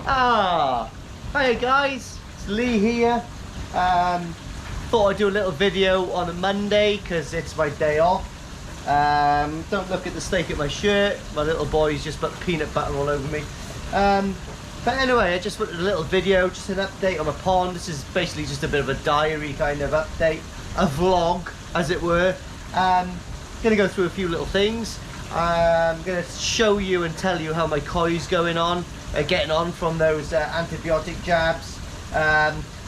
Hey guys, it's Lee here. Thought I'd do a little video on a Monday because it's my day off. Don't look at the stake at my shirt. My little boy's just put peanut butter all over me. But anyway, I just wanted a little video, just an update on my pond. This is basically just a bit of a diary kind of update, a vlog as it were. Gonna go through a few little things. I'm gonna show you and tell you how my koi's getting on from those antibiotic jabs.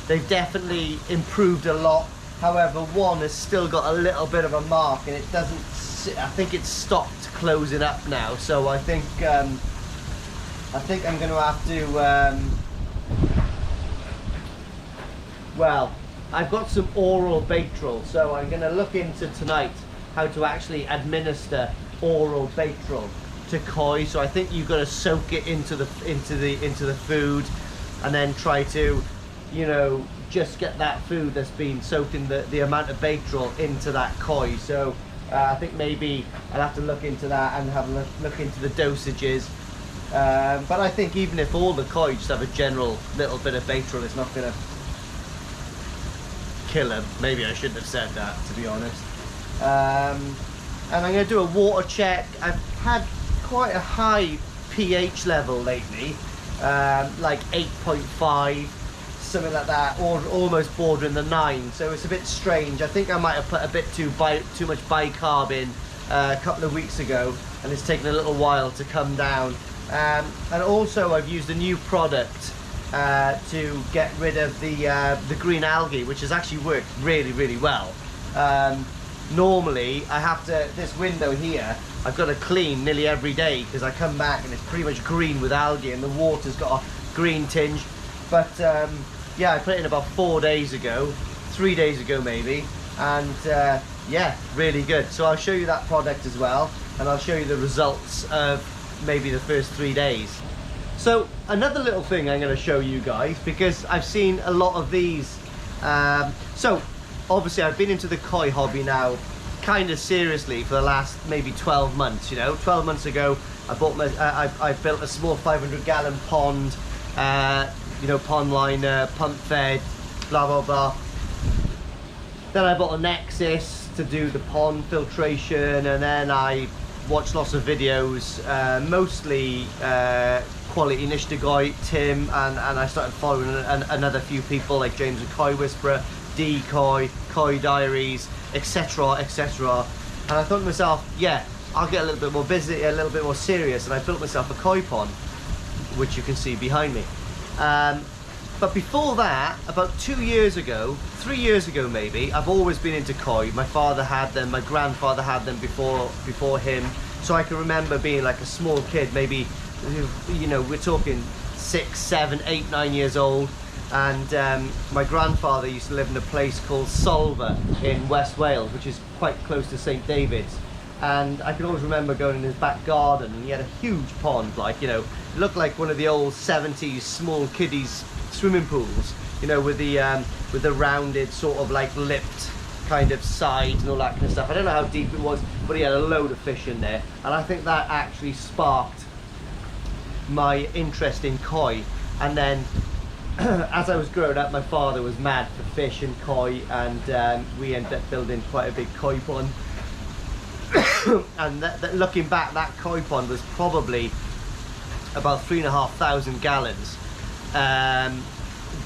They've definitely improved a lot. However, one has still got a little bit of a mark, and it doesn't. I think it's stopped closing up now. So I think I'm going to have to. Well, I've got some oral Baytril, so I'm going to look into tonight how to actually administer oral Baytril to koi. So I think you've got to soak it into the food, and then try to, you know, just get that food that's been soaked in the amount of Baytril into that koi. So I think maybe I'll have to look into that and have a look into the dosages. But I think even if all the koi just have a general little bit of Baytril, it's not going to kill them. Maybe I shouldn't have said that, to be honest. And I'm going to do a water check. I've had quite a high pH level lately, like 8.5, something like that, or almost bordering the 9. So it's a bit strange. I think I might have put a bit too much bicarb in a couple of weeks ago, and it's taken a little while to come down. And also I've used a new product to get rid of the green algae, which has actually worked really well. Normally I have to, this window here, I've got to clean nearly every day because I come back and it's pretty much green with algae and the water's got a green tinge. But yeah, I put it in about 4 days ago, 3 days ago maybe, and yeah, really good. So I'll show you that product as well, and I'll show you the results of maybe the first 3 days. So another little thing I'm going to show you guys, because I've seen a lot of these. So obviously I've been into the koi hobby now kind of seriously for the last maybe 12 months. You know, 12 months ago I bought I built a small 500-gallon pond, you know, pond liner, pump fed, blah blah blah. Then I bought a Nexus to do the pond filtration, and then I watched lots of videos, mostly Quality Nishtagoi, Tim, and I started following another few people like James and Koi Whisperer, Decoy, Koi Diaries, etc, etc. And I thought to myself, yeah, I'll get a little bit more busy, a little bit more serious, and I built myself a koi pond, which you can see behind me. But before that, about 2 years ago, 3 years ago maybe, I've always been into koi. My father had them, my grandfather had them before him. So I can remember being like a small kid, maybe, you know, we're talking 6, 7, 8, 9 years old. And my grandfather used to live in a place called Solva in West Wales, which is quite close to St David's. And I can always remember going in his back garden, and he had a huge pond, like, you know, it looked like one of the old 70s small kiddies swimming pools, you know, with the rounded sort of like lipped kind of sides and all that kind of stuff. I don't know how deep it was, but he had a load of fish in there, and I think that actually sparked my interest in koi. And then as I was growing up, my father was mad for fish and koi, and we ended up building quite a big koi pond. And looking back, that koi pond was probably about 3,500 gallons,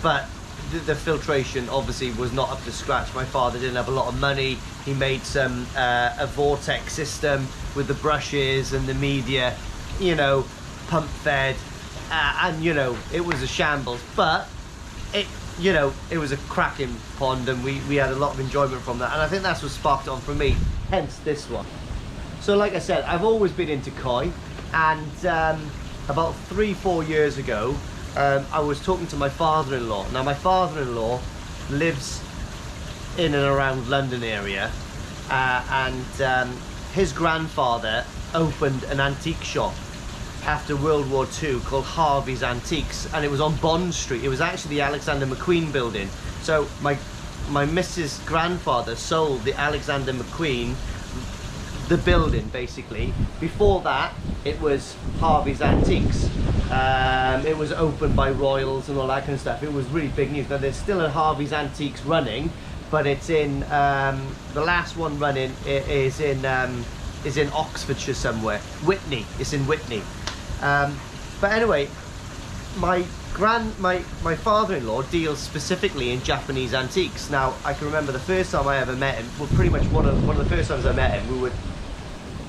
but the filtration obviously was not up to scratch. My father didn't have a lot of money. He made a vortex system with the brushes and the media, you know, pump fed, and you know, it was a shambles, but it, you know, it was a cracking pond, and we had a lot of enjoyment from that, and I think that's what sparked on for me, hence this one. So like I said, I've always been into koi, and about 3-4 years ago, I was talking to my father-in-law. Now my father-in-law lives in and around London area, and his grandfather opened an antique shop after World War II called Harvey's Antiques, and it was on Bond Street. It was actually the Alexander McQueen building. So my missus' grandfather sold the Alexander McQueen the building basically. Before that, it was Harvey's Antiques. It was opened by royals and all that kind of stuff. It was really big news. Now there's still a Harvey's Antiques running, but it's in the last one running is in Oxfordshire somewhere. Whitney. It's in Whitney. But anyway, my father-in-law deals specifically in Japanese antiques. Now I can remember the first time I ever met him. Well, pretty much one of the first times I met him, we were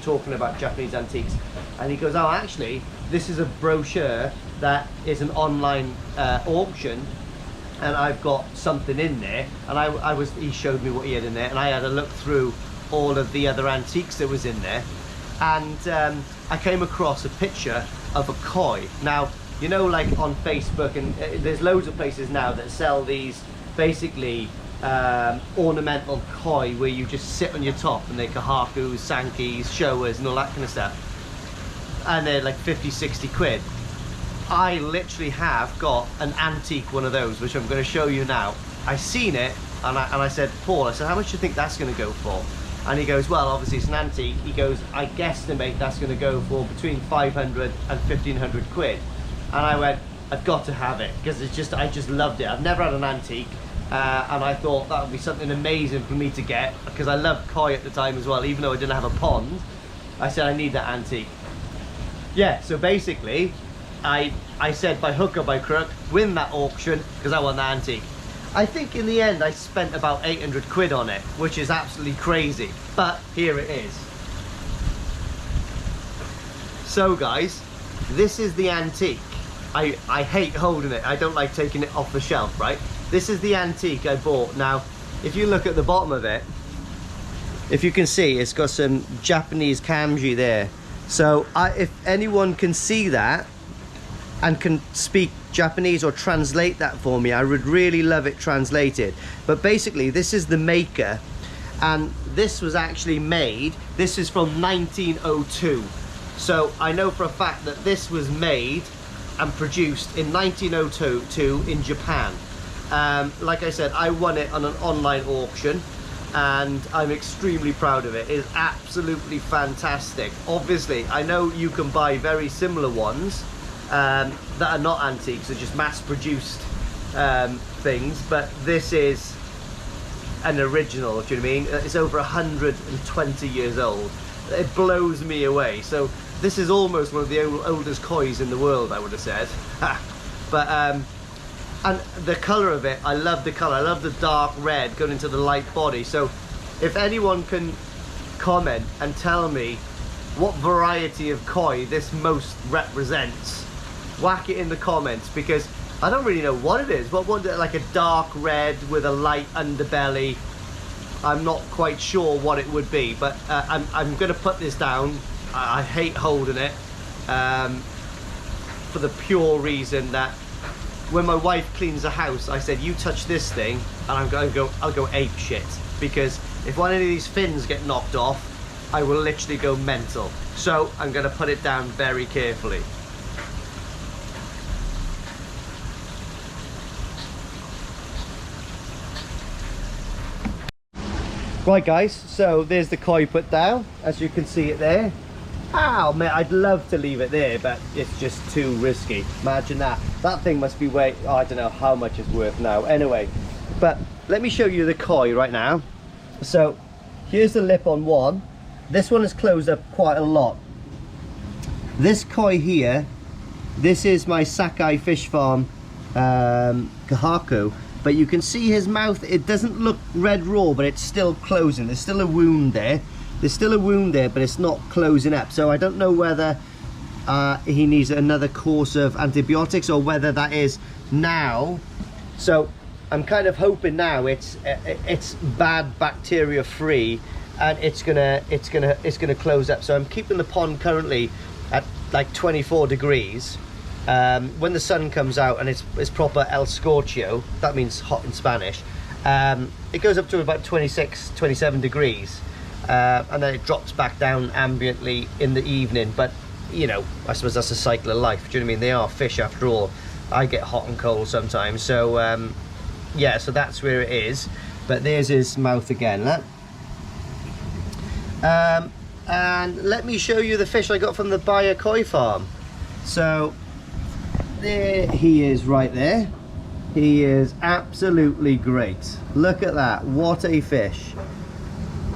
talking about Japanese antiques, and he goes, "Oh, actually, this is a brochure that is an online auction, and I've got something in there." And he showed me what he had in there, and I had a look through all of the other antiques that was in there, and I came across a picture of a koi. Now, you know, like on Facebook, and there's loads of places now that sell these basically ornamental koi where you just sit on your top, and they're kahakus, sankis, showers and all that kind of stuff, and they're like 50-60 quid. I literally have got an antique one of those, which I'm going to show you now. I seen it, and I said, Paul, I said, how much do you think that's going to go for? And he goes, well, obviously it's an antique. He goes, I guesstimate that's going to go for between 500 and 1500 quid. And I went, I've got to have it, because I just loved it. I've never had an antique, and I thought that would be something amazing for me to get, because I loved koi at the time as well. Even though I didn't have a pond, I said I need that antique. Yeah, so basically I said by hook or by crook, win that auction, because I want the antique. I think in the end I spent about 800 quid on it, which is absolutely crazy, but here it is. So guys, this is the antique. I hate holding it. I don't like taking it off the shelf, right? This is the antique I bought. Now, if you look at the bottom of it, if you can see, it's got some Japanese kanji there. So if anyone can see that and can speak Japanese or translate that for me, I would really love it translated. But basically, this is the maker, and this was actually made, this is from 1902. So I know for a fact that this was made and produced in 1902 in Japan. Like I said, I won it on an online auction, and I'm extremely proud of it. It's absolutely fantastic. Obviously, I know you can buy very similar ones that are not antiques, they're just mass-produced things, but this is an original, do you know what I mean? It's over 120 years old. It blows me away. So this is almost one of the oldest kois in the world, I would have said. But and the color of it, I love the color. I love the dark red going into the light body. So if anyone can comment and tell me what variety of koi this most represents, whack it in the comments, because I don't really know what it is. What like a dark red with a light underbelly? I'm not quite sure what it would be, but I'm gonna put this down. I hate holding it for the pure reason that when my wife cleans the house, I said, you touch this thing and I'll go ape shit, because if one of these fins get knocked off, I will literally go mental. So I'm gonna put it down very carefully. Right guys, so there's the koi put down, as you can see it there. Ow, man, I'd love to leave it there, but it's just too risky. Imagine that. That thing must be way, oh, I don't know how much it's worth now. Anyway, but let me show you the koi right now. So here's the lip on one. This one is closed up quite a lot. This koi here, this is my Sakai Fish Farm kahaku. But you can see his mouth, it doesn't look red raw, but it's still closing. There's still a wound there. There's still a wound there, but it's not closing up. So I don't know whether he needs another course of antibiotics or whether that is now. So I'm kind of hoping now it's bad bacteria free, and it's gonna close up. So I'm keeping the pond currently at like 24 degrees. When the sun comes out and it's proper el scorchio, that means hot in Spanish, it goes up to about 26, 27 degrees, and then it drops back down ambiently in the evening. But you know, I suppose that's a cycle of life, do you know what I mean? They are fish after all. I get hot and cold sometimes. So yeah, so that's where it is. But there's his mouth again, look. and let me show you the fish I got from the Buyer Koi farm. So there he is right there. He is absolutely great. Look at that, what a fish.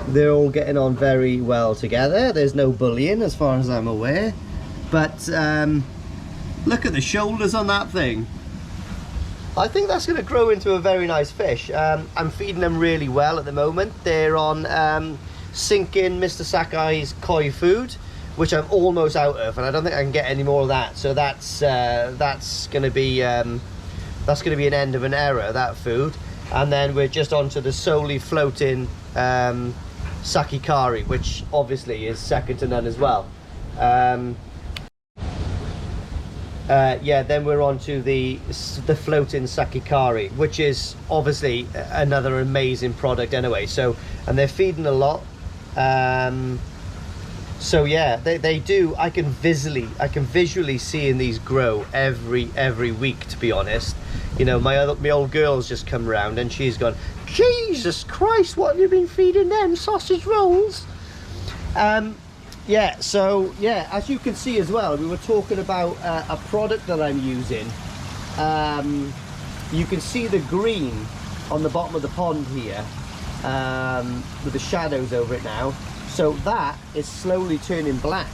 They're all getting on very well together. There's no bullying as far as I'm aware. But look at the shoulders on that thing. I think that's going to grow into a very nice fish. I'm feeding them really well at the moment. They're on sinking Mr. Sakai's koi food, which I'm almost out of, and I don't think I can get any more of that. So that's going to be an end of an era, that food. And then we're just onto the solely floating sakikari, which obviously is second to none as well. Yeah, then we're on to the floating sakikari, which is obviously another amazing product anyway. So, and they're feeding a lot. So yeah, they do. I can visually seeing these grow every week, to be honest. You know, my old girl's just come around and she's gone, Jesus Christ, what have you been feeding them? Sausage rolls? Yeah, so yeah, as you can see as well, we were talking about a product that I'm using. You can see the green on the bottom of the pond here, with the shadows over it now. So that is slowly turning black.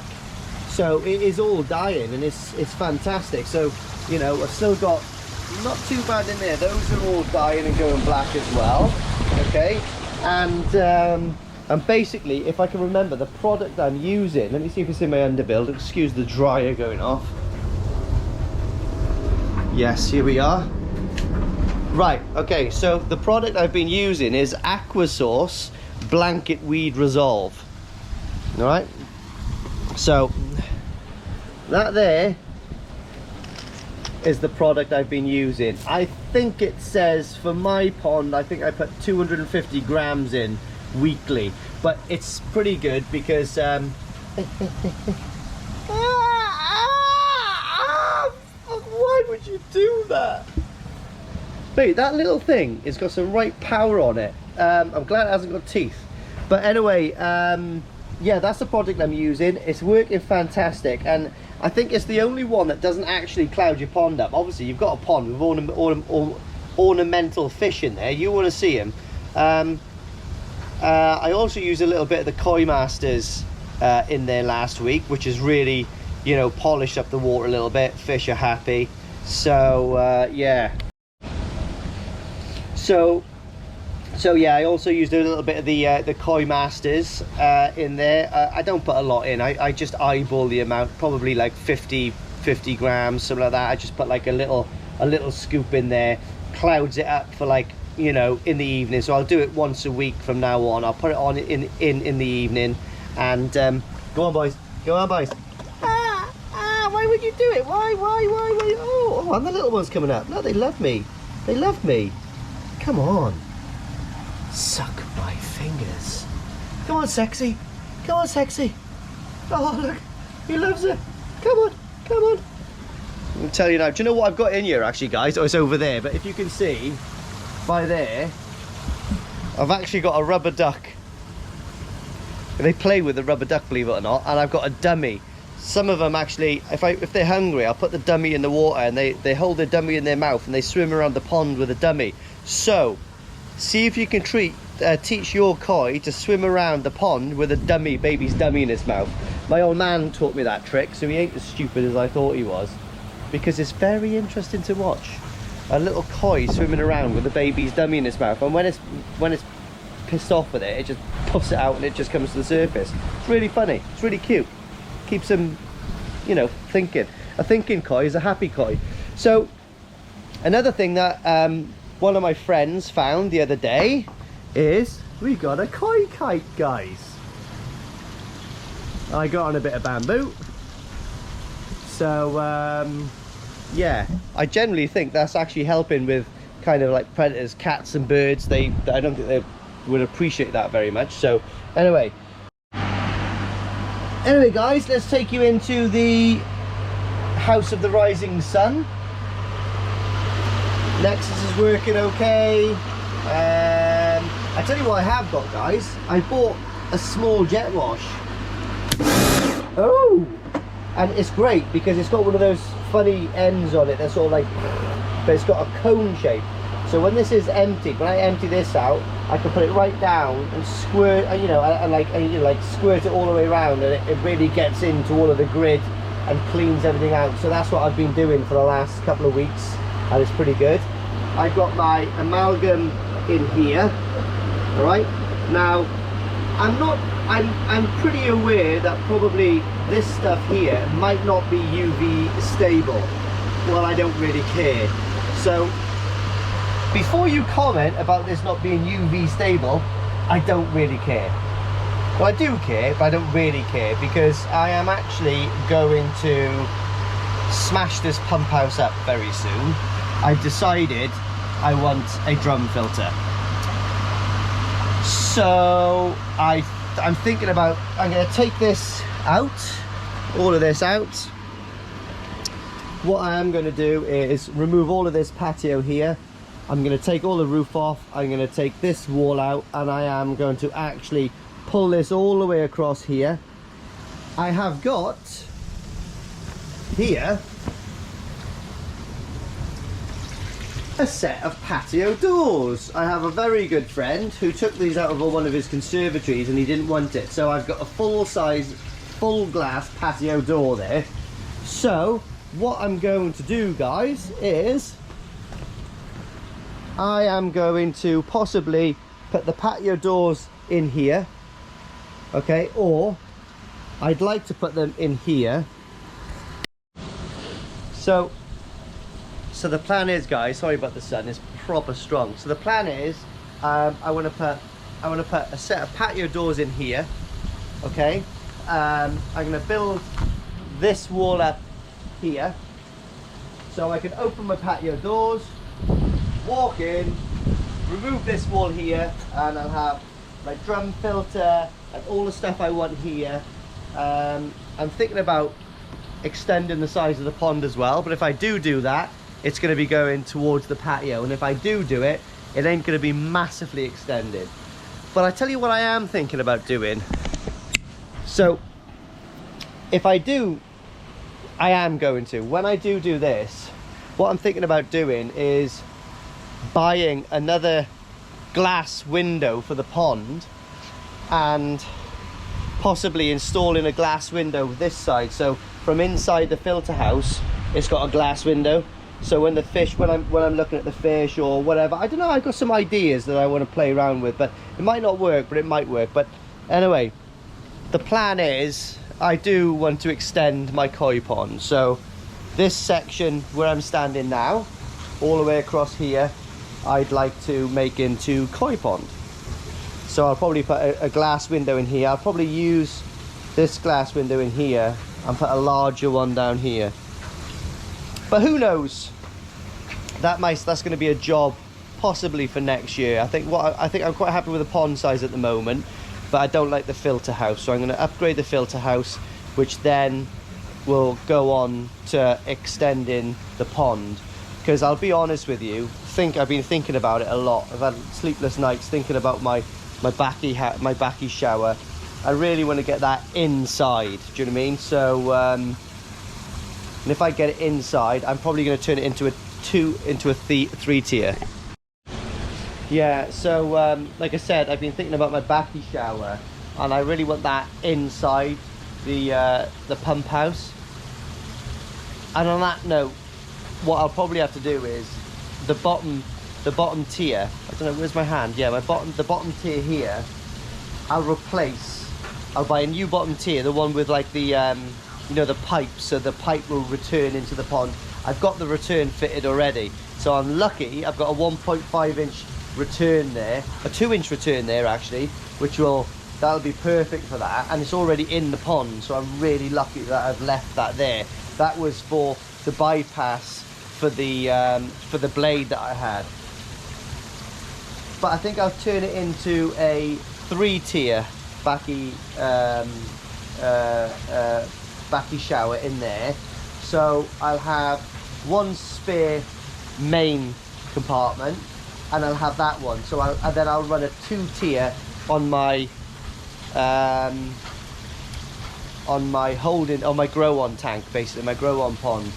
So it is all dying, and it's fantastic. So, you know, I've still got not too bad in there. Those are all dying and going black as well. Okay, and basically, if I can remember the product I'm using, let me see if it's in my underbuild. Excuse the dryer going off. Yes, here we are. Right, okay, so the product I've been using is Aquasource Blanket Weed Resolve. All right, so that there is the product I've been using. I think it says for my pond, I think I put 250 grams in weekly, but it's pretty good because why would you do that? Wait, that little thing has got some right power on it. I'm glad it hasn't got teeth, but anyway, yeah, that's the product I'm using. It's working fantastic, and I think it's the only one that doesn't actually cloud your pond up. Obviously you've got a pond with ornamental fish in there, you want to see them. I also used a little bit of the Koi Masters in there last week, which has really, you know, polished up the water a little bit. Fish are happy. So yeah. So yeah, I also used a little bit of the Koi Masters in there. I don't put a lot in. I just eyeball the amount, probably like 50 grams, something like that. I just put like a little scoop in there, clouds it up for, like, you know, in the evening. So I'll do it once a week from now on. I'll put it on in the evening, and go on, boys. Go on, boys. Why would you do it? Why? Oh, and the little one's coming up. No, they love me. They love me. Come on. Suck my fingers. Come on, sexy. Come on, sexy. Oh, look. He loves it. Come on. Come on. I'll tell you now. Do you know what I've got in here, actually, guys? Oh, it's over there. But if you can see by there, I've actually got a rubber duck. They play with the rubber duck, believe it or not. And I've got a dummy. Some of them actually, if they're hungry, I'll put the dummy in the water, and they hold the dummy in their mouth and they swim around the pond with a dummy. So see if you can teach your koi to swim around the pond with a baby's dummy in his mouth. My old man taught me that trick, so he ain't as stupid as I thought he was, because it's very interesting to watch a little koi swimming around with a baby's dummy in its mouth, and when it's pissed off with it, it just puffs it out and it just comes to the surface. It's really funny. It's really cute. Keeps them, you know, thinking. A thinking koi is a happy koi. So another thing that one of my friends found the other day is we got a koi kite, guys. I got on a bit of bamboo. So yeah, I generally think that's actually helping with kind of like predators, cats and birds. I don't think they would appreciate that very much. So anyway guys, let's take you into the House of the Rising Sun. Nexus is working okay. I tell you what I have got, guys. I bought a small jet wash. Oh, and it's great because it's got one of those funny ends on it that's sort of like, but it's got a cone shape. So when this is empty, when I empty this out, I can put it right down and squirt, you know, and like squirt it all the way around, and it really gets into all of the grid and cleans everything out. So that's what I've been doing for the last couple of weeks, and it's pretty good. I've got my amalgam in here. All right. Now, I'm pretty aware that probably this stuff here might not be UV stable. Well, I don't really care. So before you comment about this not being UV stable, I don't really care. Well, I do care, but I don't really care, because I am actually going to smash this pump house up very soon. I've decided I want a drum filter. So I'm thinking about, I'm going to take this out, all of this out. What I am going to do is remove all of this patio here. I'm going to take all the roof off. I'm going to take this wall out, and I am going to actually pull this all the way across here. I have got here a set of patio doors. I have a very good friend who took these out of one of his conservatories and he didn't want it. So I've got a full size, full glass patio door there. So what I'm going to do, guys, is I am going to possibly put the patio doors in here, okay, or I'd like to put them in here. So the plan is, guys, sorry about the sun, it's proper strong. So the plan is I want to put a set of patio doors in here, okay. I'm going to build this wall up here so I can open my patio doors, walk in, remove this wall here, and I'll have my drum filter and all the stuff I want here. I'm thinking about extending the size of the pond as well, but if I do that, it's going to be going towards the patio, and if I do it, it ain't going to be massively extended. But I tell you what I am thinking about doing. So if I do, I am going to, when I do this, what I'm thinking about doing is buying another glass window for the pond and possibly installing a glass window this side. So from inside the filter house, it's got a glass window. So when the fish, when I'm looking at the fish or whatever, I don't know, I've got some ideas that I want to play around with, but it might not work, but it might work. But anyway, the plan is I do want to extend my koi pond. So this section where I'm standing now, all the way across here, I'd like to make into koi pond. So I'll probably put a glass window in here. I'll probably use this glass window in here and put a larger one down here. But who knows? That's going to be a job possibly for next year. I think I'm quite happy with the pond size at the moment, but I don't like the filter house. So I'm going to upgrade the filter house, which then will go on to extending the pond. Because I'll be honest with you, I've been thinking about it a lot. I've had sleepless nights thinking about my backy shower. I really want to get that inside. Do you know what I mean? So and if I get it inside, I'm probably going to turn it into a 3 tier. Yeah. So like I said, I've been thinking about my backy shower, and I really want that inside the pump house. And on that note, what I'll probably have to do is the bottom tier. I don't know, where's my hand? Yeah, the bottom tier here. I'll buy a new bottom tier, the one with like the you know, the pipe, so the pipe will return into the pond. I've got the return fitted already, so I'm lucky. I've got a 1.5 inch return there, a 2 inch return there actually, that'll be perfect for that, and it's already in the pond, so I'm really lucky that I've left that there. That was for the bypass for the blade that I had. But I think I'll turn it into a 3 tier backy shower in there. So I'll have one spare main compartment, and I'll have that one. So then I'll run a 2 tier on my on my grow on tank, basically my grow on pond.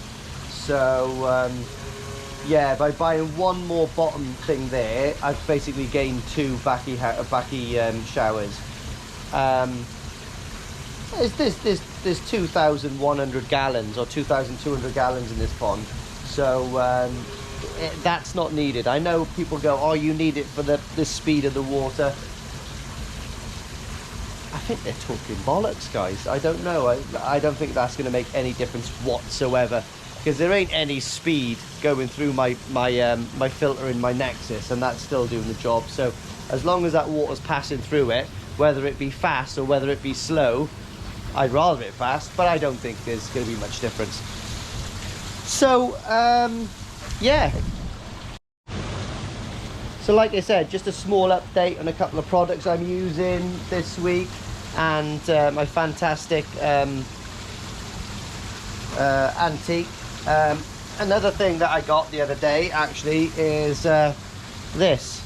So yeah, by buying one more bottom thing there, I've basically gained 2 backy showers. There's 2,100 gallons or 2,200 gallons in this pond, so that's not needed. I know people go, oh, you need it for the speed of the water. I think they're talking bollocks, guys. I don't know. I don't think that's going to make any difference whatsoever, because there ain't any speed going through my filter in my Nexus, and that's still doing the job. So as long as that water's passing through it, whether it be fast or whether it be slow, I'd rather it fast, but I don't think there's going to be much difference. So yeah, so like I said, just a small update on a couple of products I'm using this week, and my fantastic antique. Another thing that I got the other day actually is this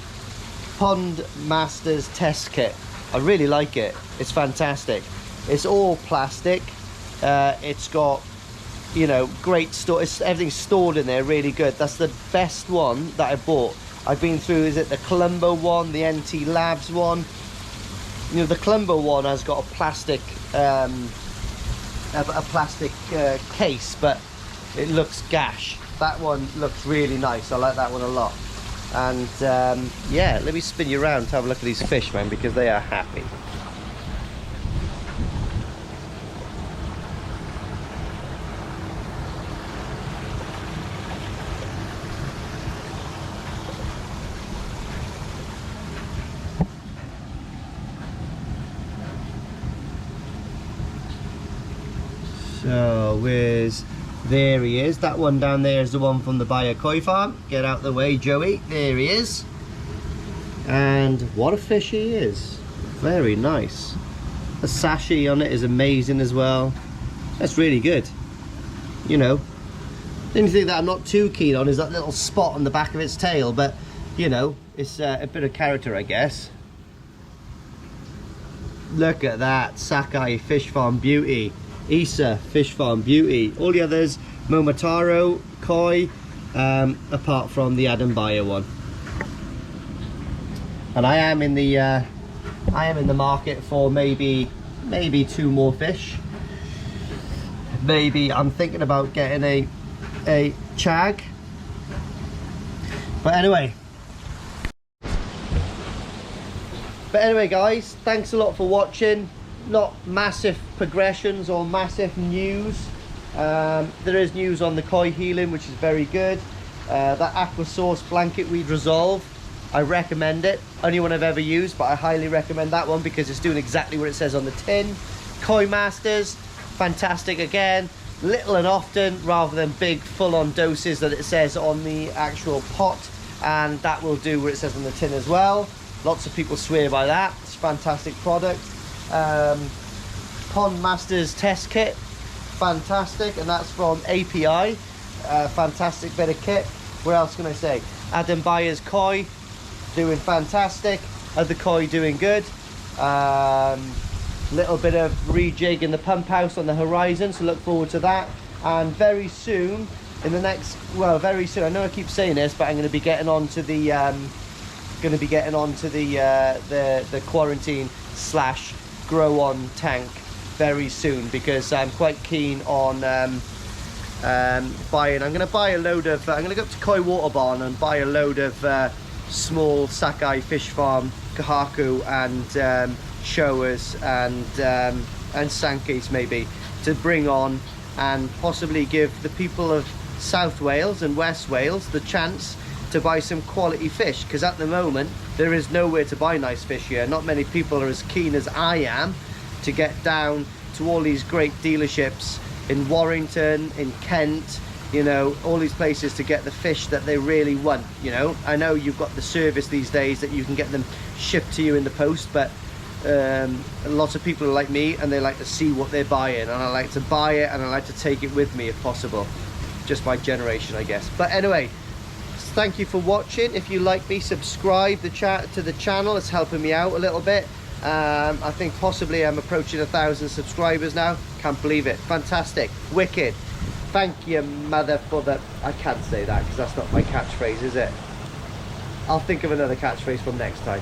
Pond Masters test kit. I really like it. It's fantastic. It's all plastic. It's got, you know, great everything's stored in there really good. That's the best one that I bought. I've been through, is it the Colombo one, the NT Labs one? You know, the Colombo one has got a plastic case, but it looks gash. That one looks really nice. I like that one a lot. And yeah, let me spin you around to have a look at these fish, man, because they are happy. So there he is. That one down there is the one from the Bayer Koi farm. Get out the way, Joey. There he is. And what a fish he is. Very nice. The sashi on it is amazing as well. That's really good. You know, the only thing that I'm not too keen on is that little spot on the back of its tail, but you know, it's a bit of character, I guess. Look at that. Sakai Fish Farm Beauty. Isa Fish Farm Beauty. All the others, Momotaro, Koi, apart from the Adam Bayer one. And I am in the market for maybe 2 more fish. Maybe I'm thinking about getting a chag. But anyway, guys, thanks a lot for watching. Not massive progressions or massive news. There is news on the koi healing, which is very good. That Aqua Source blanket weed resolve, I recommend it. Only one I've ever used, but I highly recommend that one because it's doing exactly what it says on the tin. Koi Masters, fantastic again. Little and often rather than big full-on doses that it says on the actual pot, and that will do what it says on the tin as well. Lots of people swear by that. It's a fantastic product. Pond Masters test kit, fantastic, and that's from API. Fantastic bit of kit. What else can I say? Adam Bayer's koi doing fantastic. Other koi doing good. Little bit of rejig in the pump house on the horizon, so look forward to that. And very soon, in the next, well, very soon, I know I keep saying this, but I'm going to be getting on to the the quarantine / grow on tank very soon, because I'm quite keen on buying. I'm going to buy a load of I'm going to go up to Koi Water Barn and buy a load of small Sakai Fish Farm kahaku and showers and sankes maybe to bring on, and possibly give the people of South Wales and West Wales the chance to buy some quality fish, because at the moment there is nowhere to buy nice fish here. Not many people are as keen as I am to get down to all these great dealerships in Warrington, in Kent, you know, all these places to get the fish that they really want. You know, I know you've got the service these days that you can get them shipped to you in the post, but lots of people are like me and they like to see what they're buying, and I like to buy it and I like to take it with me if possible. Just my generation, I guess. But anyway, thank you for watching. If you like me, subscribe to the channel. It's helping me out a little bit. I think possibly I'm approaching 1,000 subscribers now. Can't believe it. Fantastic. Wicked. Thank you, mother, for the... I can't say that because that's not my catchphrase, is it? I'll think of another catchphrase from next time.